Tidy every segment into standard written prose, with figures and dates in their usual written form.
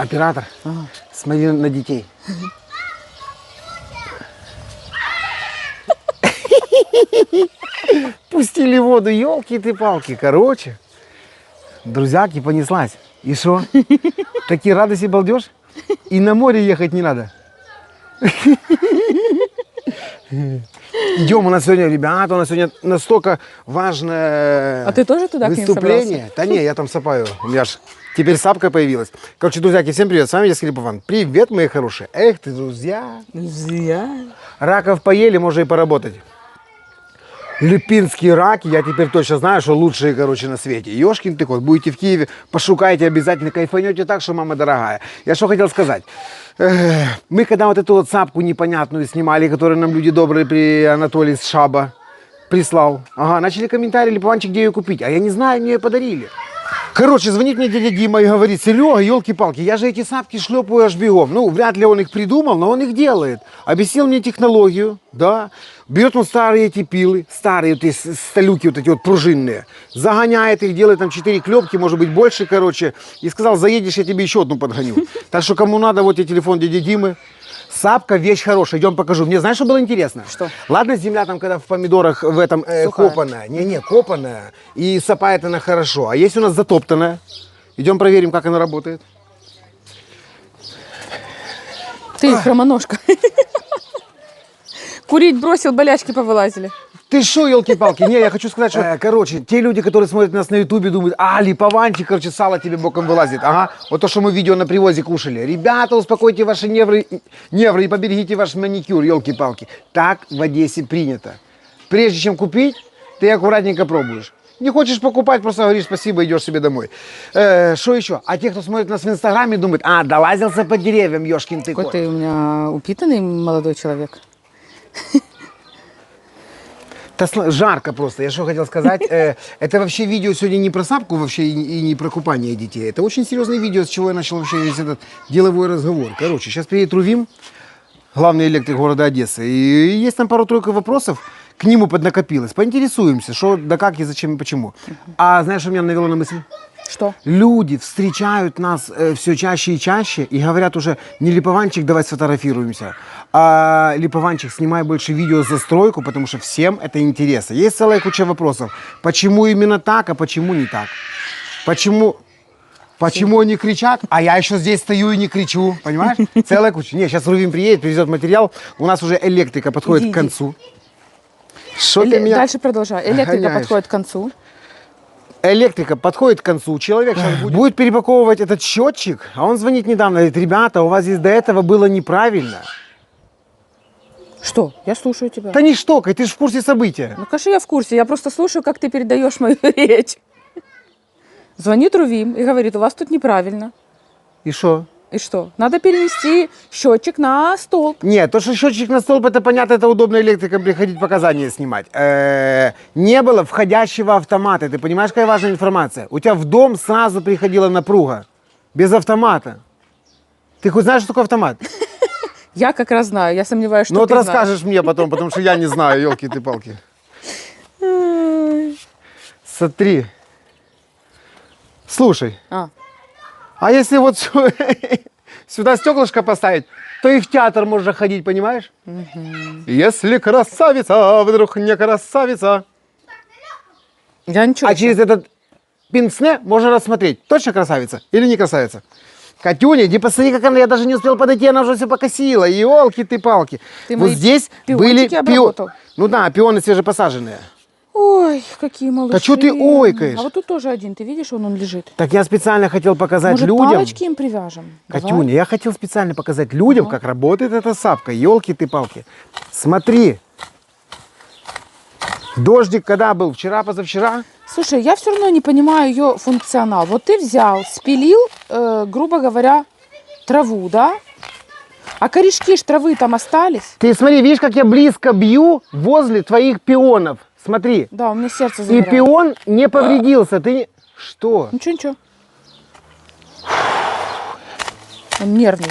Оператор, смотри на детей. Пустили воду, елки ты палки. Короче, друзьяки, понеслась. И что? Такие радости, балдеж? И на море ехать не надо. Идем, у нас сегодня, ребята, у нас сегодня настолько важное А ты тоже туда к ним выступление. Да не, я там сапаю. У меня ж теперь сапка появилась. Короче, друзьяки, всем привет. С вами Детский Липован. Привет, мои хорошие. Эх ты, друзья. Друзья. Раков поели, можно и поработать. Липинские раки, я теперь точно знаю, что лучшие, короче, на свете. Ёшкин ты кот, будете в Киеве, пошукайте обязательно, кайфанете так, что мама дорогая. Я что хотел сказать. Мы когда вот эту вот сапку непонятную снимали, которую нам люди добрые при Анатолий с Шаба прислал. Ага, начали комментарии, Липованчик, где ее купить. А я не знаю, мне ее подарили. Короче, звонит мне дядя Дима и говорит: Серега, елки-палки, я же эти сапки шлепаю аж бегом. Ну, вряд ли он их придумал, но он их делает. Объяснил мне технологию, да. Берет он старые эти пилы, старые вот эти сталюки вот эти вот пружинные, загоняет их, делает там 4 клепки, может быть больше, короче. И сказал: заедешь, я тебе еще одну подгоню. Так что кому надо, вот и телефон дяди Димы. Сапка вещь хорошая, идем покажу. Мне знаешь, что было интересно? Что? Ладно, земля там, когда в помидорах в этом копаная. Не, копаная. И сапает она хорошо. А есть у нас затоптанная. Идем проверим, как она работает. Ты хромоножка. Курить бросил, болячки повылазили. Ты шо, елки-палки? Не, я хочу сказать, что, короче, те люди, которые смотрят нас на ютубе, думают: а, Липованчик, короче, сало тебе боком вылазит. Ага, вот то, что мы видео на привозе кушали. Ребята, успокойте ваши невры и поберегите ваш маникюр, елки-палки. Так в Одессе принято. Прежде чем купить, ты аккуратненько пробуешь. Не хочешь покупать, просто говоришь спасибо, идешь себе домой. Что еще? А те, кто смотрит нас в Инстаграме, думают: а, долазился по деревьям, ешкин ты Какой кот. ты у меня упитанный молодой человек. Жарко просто. Я что хотел сказать. Это вообще видео сегодня не про сапку вообще и не про купание детей. Это очень серьезное видео, с чего я начал вообще весь этот деловой разговор. Короче, сейчас приедет Рувим, главный электрик города Одессы. И есть там пару-тройку вопросов к нему поднакопилось. Поинтересуемся, что, да как и зачем и почему. А знаешь, что меня навело на мысль? Что? Люди встречают нас все чаще и чаще и говорят уже: не Липованчик, давай сфотографируемся, а Липованчик, снимай больше видео за стройку, потому что всем это интересно. Есть целая куча вопросов. Почему именно так, а почему не так? Почему они кричат, а я еще здесь стою и не кричу, понимаешь? Целая куча. Не, сейчас Рувим приедет, привезет материал, у нас уже электрика подходит к концу. Что ты меня Дальше продолжай. Электрика гоняешь? подходит к концу. Электрика подходит к концу, человек сейчас будет перепаковывать этот счетчик, а он звонит недавно, говорит: ребята, у вас здесь до этого было неправильно. Что? Я слушаю тебя. Да не штокай, ты же в курсе события. Ну, конечно, я в курсе. Я просто слушаю, как ты передаешь мою речь. Звонит Рувим и говорит: у вас тут неправильно. И что? И что? Надо перенести счетчик на столб. Нет, то, что счетчик на столб, это понятно, это удобно электрикам приходить показания снимать. Не было входящего автомата, ты понимаешь, какая важная информация? У тебя в дом сразу приходила напруга, без автомата. Ты хоть знаешь, что такое автомат? Я как раз знаю, я сомневаюсь, что Ну вот ты расскажешь мне потом, потому что я не знаю, елки ты палки. знаешь. Смотри. Слушай. А. А если вот сюда стеклышко поставить, то и в театр можно ходить, понимаешь? Если красавица вдруг не красавица. Я ничего. А через этот пинцне можно рассмотреть, точно красавица или не красавица. Катюня, иди посмотри, как она, я даже не успел подойти, она уже все покосила. Елки ты палки. Ты Вот мои здесь были пиончики обработал? Ну да, пионы свежепосаженные. Ой, какие малыши. Да чё ты ойкаешь? А вот тут тоже один, ты видишь, он лежит. Так я специально хотел показать Может, людям. палочки им привяжем? Катюня, я хотел специально показать людям, как работает эта сапка. Елки ты палки. Смотри. Дождик когда был? Вчера, позавчера? Слушай, я все равно не понимаю ее функционал. Вот ты взял, спилил, грубо говоря, траву, да? А корешки ж травы там остались. Ты смотри, видишь, как я близко бью возле твоих пионов. Смотри. Да, у меня сердце И замирает. пион не повредился. Ты не... Что? Ничего. Он нервный.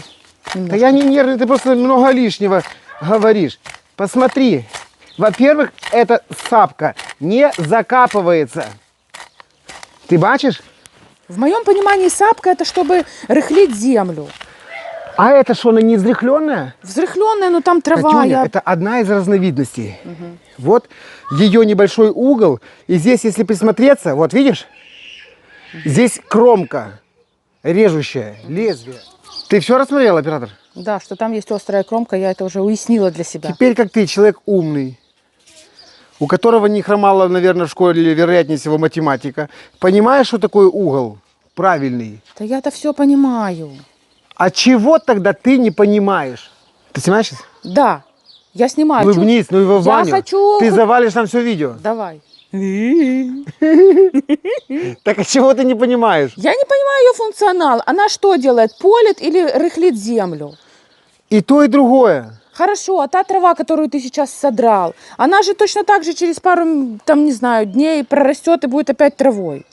Да я не нервный, ты просто много лишнего говоришь. Посмотри. Во-первых, эта сапка не закапывается. Ты бачишь? В моем понимании сапка это чтобы рыхлить землю. А это что, она не взрыхленная? Взрыхленная, но там трава. Катюня, это одна из разновидностей. Вот ее небольшой угол. И здесь, если присмотреться, вот видишь, здесь кромка режущая, лезвие. Ты все рассмотрел, оператор? Да, что там есть острая кромка, я это уже уяснила для себя. Теперь, как ты, человек умный, у которого не хромала, наверное, в школе, вероятнее всего, математика, понимаешь, что такое угол правильный? Да я-то все понимаю. А чего тогда ты не понимаешь? Ты снимаешь сейчас? Да, я снимаю. Улыбнись, ну его Я Ваню. хочу... Ты завалишь нам все видео. Давай. Так а чего ты не понимаешь? Я не понимаю ее функционал. Она что делает? Полит или рыхлит землю? И то, и другое. Хорошо, а та трава, которую ты сейчас содрал, она же точно так же через пару, там, не знаю, дней прорастет и будет опять травой.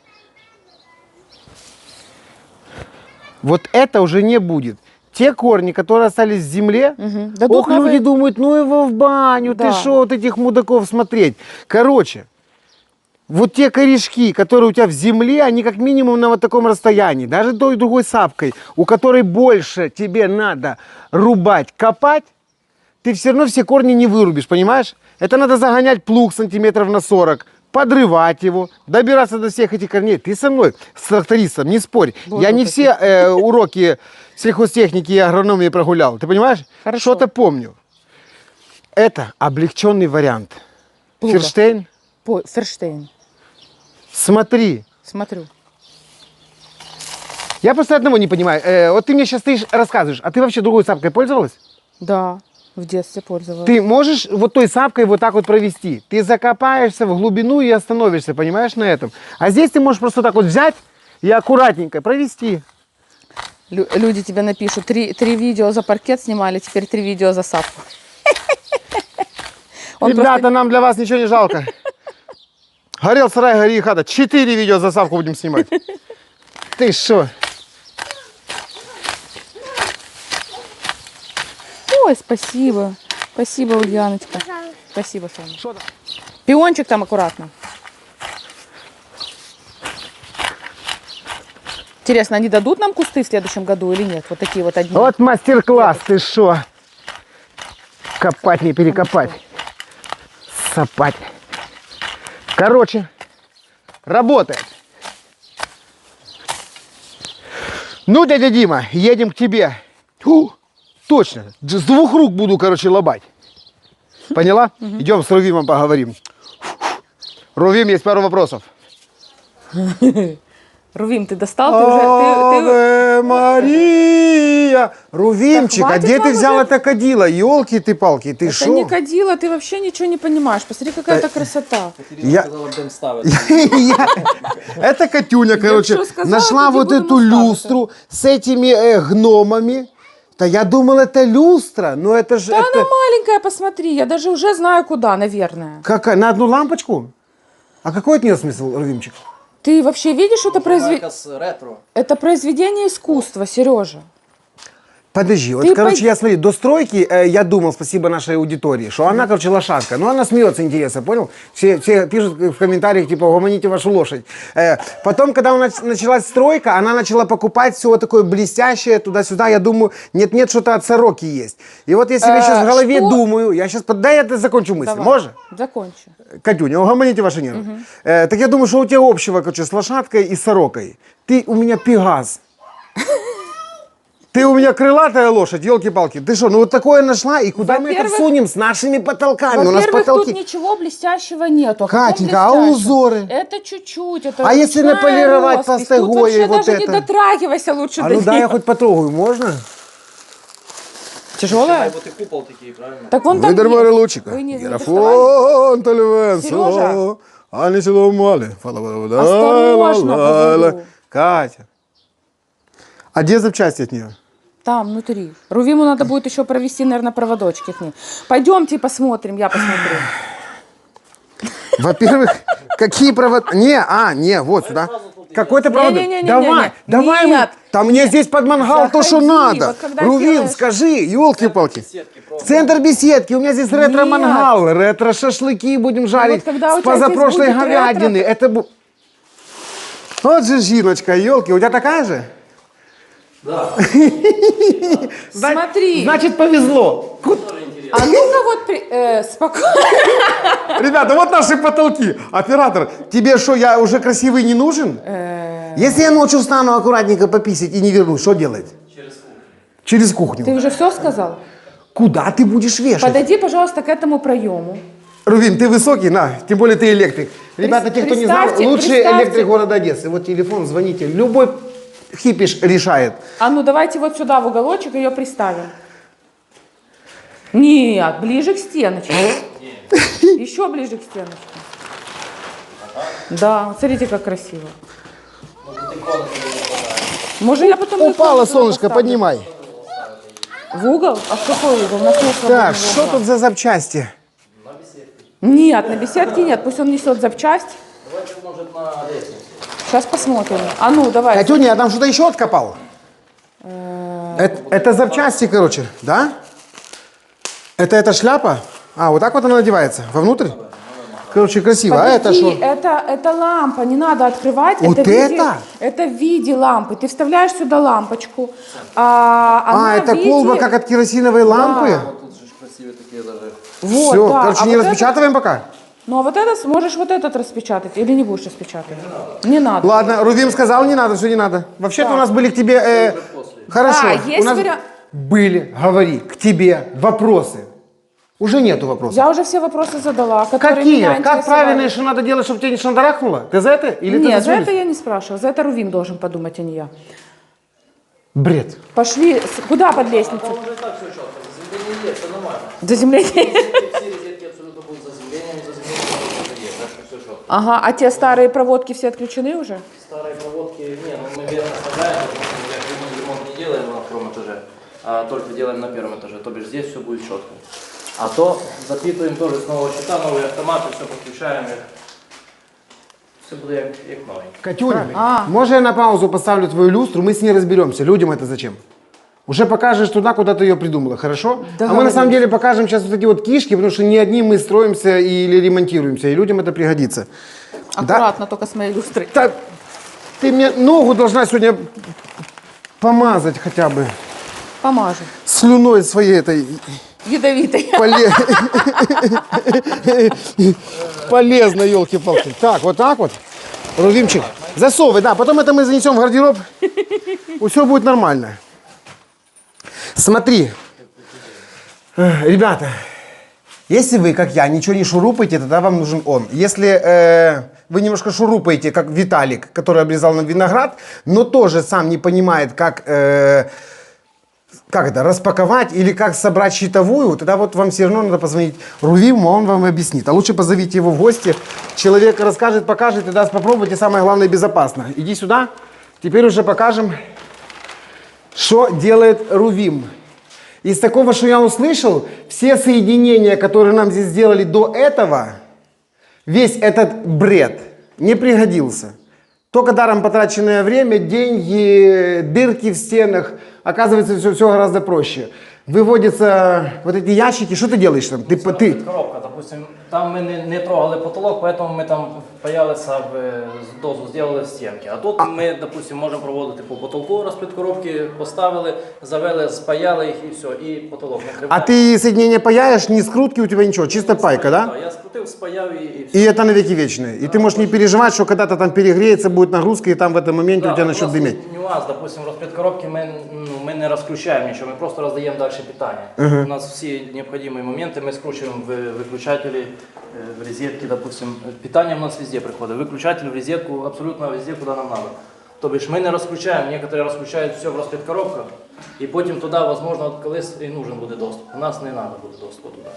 Вот это уже не будет. Те корни, которые остались в земле, Дадут ох, новые- люди думают, ну его в баню, Да. ты шо, вот этих мудаков смотреть. Короче, вот те корешки, которые у тебя в земле, они как минимум на вот таком расстоянии, даже той и другой сапкой, у которой больше тебе надо рубать, копать, ты все равно все корни не вырубишь, понимаешь? Это надо загонять плуг сантиметров на 40, подрывать его, добираться до всех этих корней. Ты со мной, с трактористом, не спорь. Вот Я не вот все уроки сельхозтехники и агрономии прогулял. Ты понимаешь? Хорошо. Что-то помню. Это облегченный вариант. Плуга. Ферштейн, Ферштейн. смотри. Смотрю. Я просто одного не понимаю. Вот ты мне сейчас стоишь, рассказываешь, а ты вообще другой сапкой пользовалась? Да, в детстве пользовалась. Ты можешь вот той сапкой вот так вот провести. Ты закопаешься в глубину и остановишься, понимаешь, на этом. А здесь ты можешь просто так вот взять и аккуратненько провести. Люди тебе напишут, три видео за паркет снимали, теперь 3 видео за сапку. Он Ребята, просто- нам для вас ничего не жалко. Горел сарай, гори и хата. 4 видео за сапку будем снимать. Ты что? Ой, спасибо. Спасибо, Ульяночка. Спасибо, Соня. Пиончик там аккуратно. Интересно, они дадут нам кусты в следующем году или нет? Вот такие вот одни. Вот мастер-класс, ты что? Копать, не перекопать. Сапать. Короче, работает. Ну, дядя Дима, едем к тебе. Точно, с 2 рук буду, короче, лобать. Поняла? Идем с Рувимом поговорим. Рувим, есть пару вопросов. Рувим, ты достал? Ты уже, Аве Мария! Рувимчик, Да а хватит где ты вам взял уже- это кадило? Елки ты палки, ты Это шо? не кадило, ты вообще ничего не понимаешь. Посмотри, какая это красота. Я- сказала, будем ставить. Это Катюня, короче, что сказала, нашла тоді вот будемо эту ставити. люстру с этими гномами. Да я думал, это люстра, но это же... Да это... она маленькая, посмотри. Я даже уже знаю, куда, наверное. Какая? На одну лампочку? А какой от нее смысл, Рувимчик? Ты вообще видишь, это, Марка с ретро. это произведение искусства, Сережа? Подожди, вот, Ты короче, пой- я смотри, до стройки я думал, спасибо нашей аудитории, что она, короче, лошадка. Но она смеется, интересно, понял? Все пишут в комментариях, типа, угомоните вашу лошадь. Потом, когда началась стройка, она начала покупать все вот такое блестящее туда-сюда. Я думаю, нет-нет, что-то от сороки есть. И вот я себе сейчас в голове что? думаю, я сейчас, дай я закончу мысль, Давай, можно? Закончи. Катюня, угомоните ваши нервы. Так я думаю, что у тебя общего, короче, с лошадкой и сорокой. Ты у меня пегас. Ты у меня крылатая лошадь, елки-палки. Ты что, ну вот такое нашла, и куда мы это Во-первых- всунем с нашими потолками? У нас Во-первых, потолки. тут ничего блестящего нету. Каком Катенька, а блестящем? узоры? Это чуть-чуть. Это А если ручная наполировать роспись. пастой Тут Гоей вообще вот даже это? не дотрагивайся лучше А до ну дай я нее. хоть потрогаю, можно? Тяжелая? Вот и купол такие, правильно? Так вон там Выдермали есть. лучика. Вы не доставали? Графон Толивенцо. Сережа. А не село мали. Осторожно, говорю. Катя. А где запчасти от нее? Там, внутри. Рувиму надо будет еще провести, наверное, проводочки к ней. Пойдемте посмотрим, я посмотрю. Во-первых, какие провода? Не, вот сюда. Какой-то провод. Не-не-не-не-не. Давай, давай. Нет. Там мне здесь под мангал то, что Заходи, надо. вот когда Рувим, делаешь- скажи, елки-палки. Сетки просто. Центр беседки, у меня здесь ретро-мангал, ретро-шашлыки будем жарить вот когда у с тебя здесь позапрошлой будет говядины. ретро- Это Вот же жиночка, елки, у тебя такая же? Да. Смотри. Значит, повезло. А ну-ка вот спокойно. Ребята, вот наши потолки. Оператор, тебе что, я уже красивый не нужен? Если я ночью встану аккуратненько пописать и не вернусь, что делать? Через кухню. Ты уже все сказал? Куда ты будешь вешать? Подойди, пожалуйста, к этому проему. Рувим, ты высокий, на, тем более ты электрик. Ребята, те, кто не знал, лучший электрик города Одессы. Вот телефон, звоните. Любой хипиш решает. А ну давайте вот сюда в уголочек ее приставим. Нет, ближе к стеночке. Еще ближе к стеночке. Да, смотрите, как красиво. Может, я потом... Упало икону туда солнышко, поставлю? поднимай. В угол? А в какой угол? У нас нет Так, свободного что угла. тут за запчасти? Нет, на беседке нет. Пусть он несет запчасть. Давайте, может, на лестницу. Сейчас посмотрим. А ну, давай. Катюня, я там что-то еще откопал? Это запчасти, короче, да? Это шляпа? А, вот так вот она надевается, вовнутрь? Короче, красиво. А это Подожди, что? это лампа, не надо открывать. Вот в виде- это? Это в виде лампы. Ты вставляешь сюда лампочку. Она Это в виде- колба, как от керосиновой лампы? Вот тут же ж красивые такие даже. Вот, Все, да. короче, А не вот распечатываем пока? это- Ну, а вот это, можешь вот этот распечатать или не будешь распечатывать? Не надо. Ладно, Рувим сказал, не надо, что не надо. Вообще-то у нас были к тебе... Хорошо, Да, есть у нас вариант. были, говори, к тебе вопросы. Уже нету вопросов. Я уже все вопросы задала, которые Какие? меня Как интересовали. правильно, и что надо делать, чтобы тебя не шандарахнуло? Ты за это? Или ты Нет, за Зюлю? это я не спрашивала. За это Рувим должен подумать, а не я. Бред. Пошли. Куда под лестницу? Там уже и так все четко. Заземление есть, все нормально. Заземление. Все розетки абсолютно будут заземлением, заземление есть, так что все четко. Ага, а те старые проводки все отключены уже? Старые проводки, не, ну мы вверх оставляем, потому что ремонт не делаем на втором этаже, а только делаем на первом этаже, то бишь здесь все будет четко. А то запитываем тоже с нового щита, новые автоматы, все подключаем их. Все буде як новеньке. Катюня, може я на паузу поставлю твою люстру, мы с ней разберемся. Людям это зачем? Уже покажешь туда, куда ты ее придумала, хорошо? А мы на самом деле покажем сейчас вот эти вот кишки, потому что не одни мы строимся или ремонтируемся, и людям это пригодится. Аккуратно только с моей люстрой. Да, ты мне ногу должна сегодня помазать хотя бы Помажу. слюной своей этой Ядовитой. полезно, елки-палки. Так, вот так вот. Рувимчик, засовывай, да, потом это мы занесем в гардероб. Все будет нормально. Смотри, ребята, если вы, как я, ничего не шурупаете, тогда вам нужен он. Если вы немножко шурупаете, как Виталик, который обрезал нам виноград, но тоже сам не понимает, как это, распаковать или как собрать щитовую, тогда вот вам все равно надо позвонить Рувиму, он вам объяснит. А лучше позовите его в гости, человек расскажет, покажет и даст попробовать, и самое главное, безопасно. Иди сюда, теперь уже покажем, что делает Рувим. Из такого, что я услышал, все соединения, которые нам здесь сделали до этого, весь этот бред не пригодился. Только даром потраченное время, деньги, дырки в стенах. Оказывается, все гораздо проще. Выводятся вот эти ящики. Что ты делаешь там? Ты... Коробка, допустим, там мы не трогали потолок, поэтому мы там паялися в дозу, сделали стінки. А тут ми, допустим, можемо проводити по потолку розплід коробки, поставили, завели, спаяли їх і все, і потолок накриваємо. А ты соединение паяешь, ни скрутки у тебя ничего, чисто пайка, да? Я скрутив, спаяв і все. И это навеки вечное. И ты можешь не переживать, что когда-то там перегреется, будет нагрузка, и там в этом моменте у тебя начнет дыметь. Нюанс, допустим, розплід коробки ми не розключаємо нічого, ми просто роздаємо далі питання. У нас всі необхідні моменти, ми скручуємо в виключателі, в розетки, допустим. Питання у нас везде приходить. Виключатель в розетку, абсолютно везде, куди нам треба. Тобто ми не розключаємо, некоторі розключають все в розплід коробках, і потім туди, можливо, колись і нужен буде доступ. У нас не треба буде доступу туди.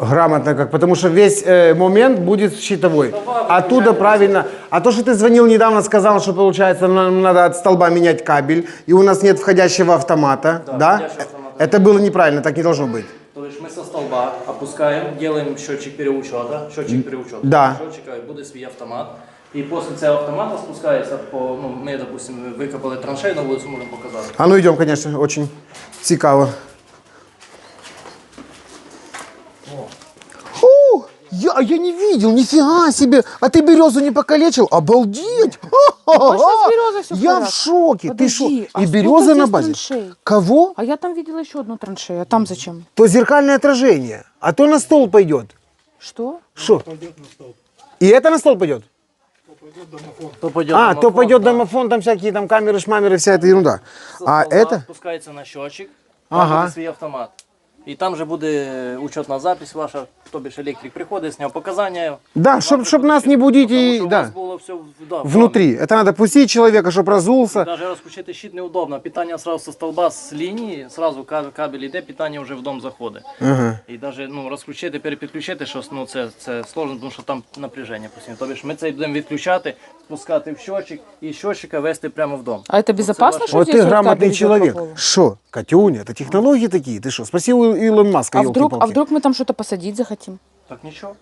Грамотно как, потому что весь момент будет щитовой. Оттуда правильно. А то, что ты звонил недавно, сказал, что получается нам надо от столба менять кабель, и у нас нет входящего автомата, да? входящего автомата. Это было неправильно, так не должно быть. То есть мы со столба опускаем, делаем счетчик переучета, Да. счетчика, и буде свій автомат. І після цього автомата спускається по, ми, допустим, викопали траншею на вулицю, можемо показати. А ну идем, конечно, очень цікаво. О, я не видел, нифига себе. А ты березу не покалечил? Обалдеть! с березой все в Я в порядке. шоке. Ты Подожди, что? а И сколько береза здесь на базе? траншей? Кого? А я там видела еще одну траншею. А там зачем? То зеркальное отражение. А то на стол пойдет. Что? Что? И это на стол пойдет? То пойдет А, то домофон, пойдет да. домофон, там всякие там камеры, шмамеры, вся эта ерунда. А Столба это? спускається на счетчик, там Ага. буде свій автомат. І там же буде учетна запись ваша, хто більше електрик приходить, зняв показання. Да, чтоб нас не будить Тому и що у да, вас було все внутри. Это надо пустить человека, чтобы разулся. Даже розключити щит неудобно. Питання сразу со столба, з лінії, сразу кабель йде, питання вже в дом заходить. Ага. І навіть розключити, перепідключити, що ну, це сложно, тому що там напряження постійно. Тобто ж ми це будемо відключати, спускати в счетчик і з счетчика вести прямо в дом. А это безопасно, что Вот здесь ты вот грамотный кабель идет человек. по полу? Что, Катюня, это технологии такие? Ты что, спроси у Илон Маска, А вдруг ёлки-палки. мы там что-то посадить захотим? Так нічого.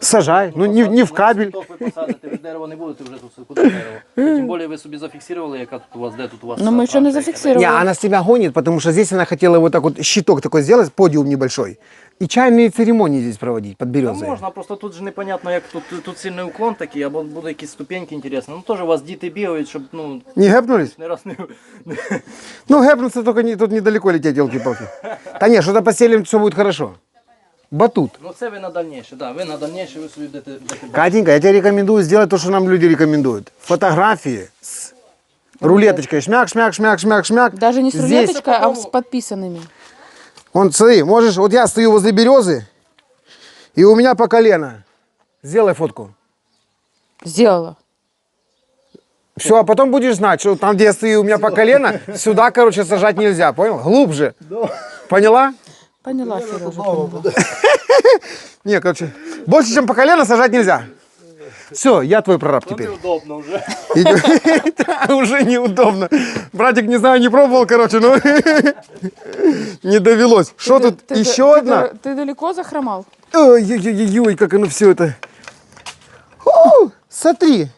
Сажай, ну не в кабель. Цвіток ви посадите, ви дерево не будете вже тут, куди дерево. Тим більше ви собі зафіксували, яка тут у вас, де тут у вас. Но мы еще не траншейка. зафиксировали. Не, она себя гонит, потому что здесь она хотела вот так вот щиток такой сделать, подиум небольшой. И чайные церемонии здесь проводить под Та березой. можна, просто тут же непонятно, як тут сильний уклон такий, або буде якісь ступеньки інтересні. Ну теж у вас діти бігають, щоб ну Не гэпнулись? не раз не. Ну, гэпнуться только тут недалеко лететь, елки-палки. Да не, что-то постелим, все будет хорошо. Батут. Ну це ви на дальніше, да, ви на дальніше, ви собі будете. Катенька, я тебе рекомендую сделать то, что нам люди рекомендуют. Фотографии с рулеточкой. Шмяк, шмяк, шмяк, шмяк, шмяк. Даже не с Здесь. рулеточкой, а с подписанными. Вон, смотри, можешь, вот я стою возле березы, и у меня по колено. Сделай фотку. Сделала. Все, а потом будешь знать, что там, где я стою, у меня по колено, сюда, короче, сажать нельзя, понял? Глубже. Поняла? Поняла, Сережа, поняла. Не, короче, больше, чем по колено сажать нельзя. Все, я твой прораб теперь. Неудобно вже. Да, уже неудобно. Братик, не знаю, не пробовал, короче, но не довелось. Что тут? Еще одна? Ты далеко захромал? Ой-ой-ой, как оно все это. О, смотри.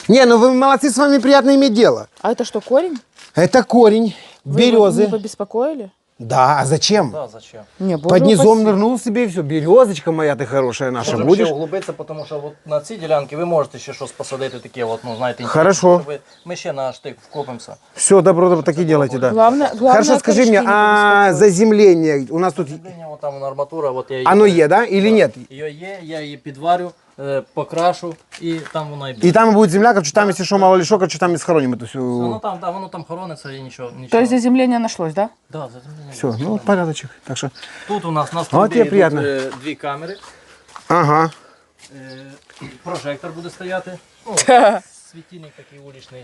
Не, ну вы молодцы, с вами приятно иметь дело. А это что, корень? Это корень Вы его не березы. побеспокоили? Да, а зачем? Да, зачем? Не, боже Под низом упаси. нырнул себе и все. Березочка моя ты хорошая наша. Можемо Будешь? ще углубитися, тому що от на цій ділянці ви можете ще щось посадити таке, от, ну, знаєте, інтересне, Хорошо. щоб ми ще на штик вкопимося. Все, добро, так и делайте, да. Главное, Хорошо, скажи мне, корешки не а побеспокоили. заземление у нас тут, От там арматура, от я її... оно е, да, или нет? Її є, я її підварю, покрашу, і там вона і буде. И там будет земля, короче, там, если что, мало ли что, короче, там и схороним эту Воно всю... там, да, воно там хорониться і нічого. То есть заземление нашлось, да? Да, заземлення. Все, ну, порядочек. Так что, Тут у нас на Вот столбі тебе йдуть, приємно. дві камери, ага. прожектор буде стояти, ну, світильник такий вуличний.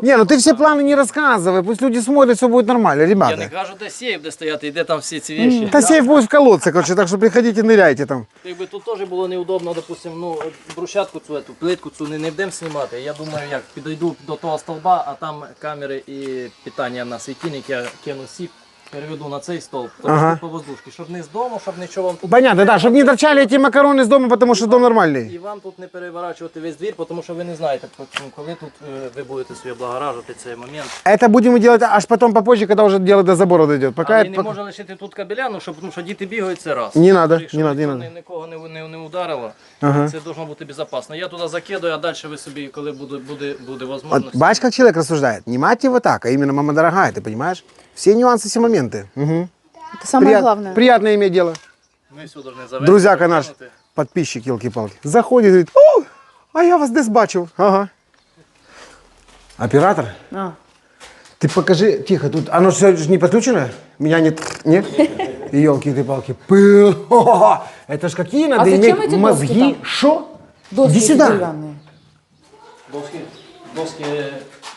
Не, ну ты все планы не рассказывай, пусть люди смотрят, все будет нормально, Я не ребята. кажу, де сейф буде стояти, і де там всі ці вещи. Да сейф будет в колодце, короче, так что приходите, ныряйте там. Якби тут теж було неудобно, допустим, ну, брусчатку цю, эту, плитку цю не будемо знімати. Я думаю, як підійду до того столба, а там камери і питання на світильник, я кину сіп, переведу на цей столб, тобто Ага. тут по воздушці, щоб не з дому, щоб нічого вам тут... Понятно, да, чтобы не торчали эти макароны с дома, потому что дом нормальный. І вам тут не переворачувати весь двір, тому що ви не знаєте, коли тут ви будете собі облагоражувати цей момент. Это будем мы делать аж потом попозже, когда уже дело до забора дойдет. Пока Але это... не може лишити тут кабеля, ну, щоб, що діти бігають, це раз. Не надо, Щоб не надо, не ніхто надо. Нікого не ударило, Ага. це должно бути безпечно. Я туди закидаю, а далі ви собі, коли буде Вот, можливість. бачишь, как человек рассуждает. Не мать его так, а именно мама дорогая, ты понимаешь? Все нюансы, все моменты. Угу. Это самое главное. Приятно иметь дело. Ми все должны завести. Друзяка наш, закинути. подписчик, елки-палки, заходит и говорит, о, а я вас десь бачив. Ага. Оператор, А. ты покажи, тихо, тут, оно все же не подключено? Меня нет? Нет? Елки-ты-палки, пыл. О, это ж какие надо зачем иметь эти доски мозги. там? Шо? Доски Иди сюда. деревянные. Доски,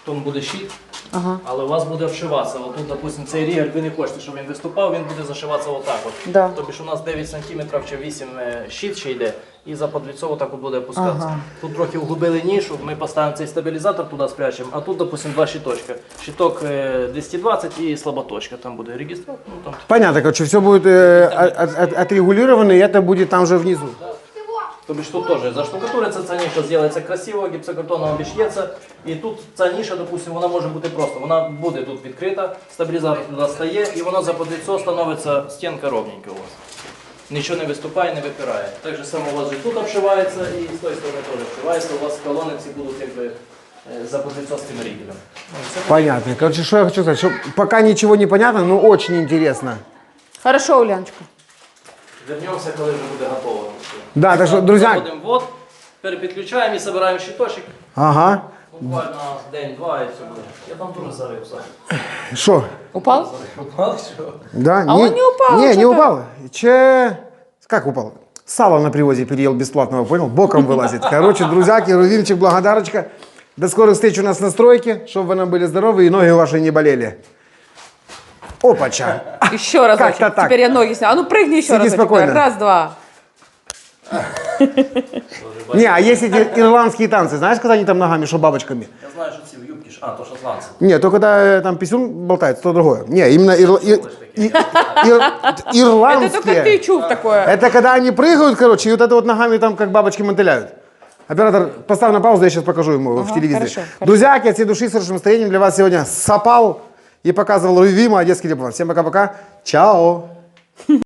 там буде щит, Ага. але у вас буде обшиватися. От тут, допустим, цей рігель, ви не хочете, щоб він виступав, він буде зашиватися отак. От. Да. Тобто ж у нас 9 см чи 8 щит ще йде, і за подліцово так от буде опускатися. Ага. Тут трохи углубили нишу, ми поставимо цей стабілізатор туди спрячемо, а тут, допустим, два щиточка. Щиток 220 і слаботочка, там буде регістратор. Ну, там. Понятно, короче, все будет отрегулировано, и это будет там же внизу. Тобто ж тут теж заштукатуриться ця ніша, зробиться красиво, гіпсокартоном обіш'ється. І тут ця ніша, допустим, вона може бути просто. Вона буде тут відкрита, стабілізатор туди стає, і вона за подліцо становиться стінка ровненька у вас. нічого не виступає, не випирає. Так же само у вас же тут обшивається і з тої сторони теж обшивається. У вас колони ці будуть якби за позиційним рігелем. Понятно. Короче, что я хочу сказать, что пока ничего не понятно, но очень интересно. Хорошо, Уляночка. Вернемося, коли вже буде готово. Да, так що, друзі- Заводимо ввод, перепідключаємо і збираємо щиточок. Ага. Буквально день-два і все буде. Я там дуже зарився. Что? Упал? Мало що. Да? А он не упал, Не, не что-то. упал. Как упал? Сало на привозе переел бесплатного, понял? Боком вылазит. Короче, друзьяки, Рувимчик, благодарочка. До скорых встреч у нас на стройке, чтобы вы нам были здоровы и ноги ваши не болели. Опача. Еще разочек. Как-то так. Теперь я ноги сняла. А ну прыгни еще Сиди разочек. спокойно. Раз, два. Не, а есть эти ирландские танцы, знаешь, когда они там ногами, что бабочками? Я знаю, що ці в юбки, то шотландці. Не, то когда там писюн болтается, то другое. Не, именно Это только ирландские. ты чув такое. Это когда они прыгают, короче, и вот это вот ногами там как бабочки мотыляют. Оператор, поставь на паузу, я сейчас покажу ему в телевизоре. хорошо, хорошо. Друзьяки, от всей души с хорошим настроением для вас сегодня сапал и показывал Руй Вима, Одесский Дипломат. Всем пока-пока. Чао.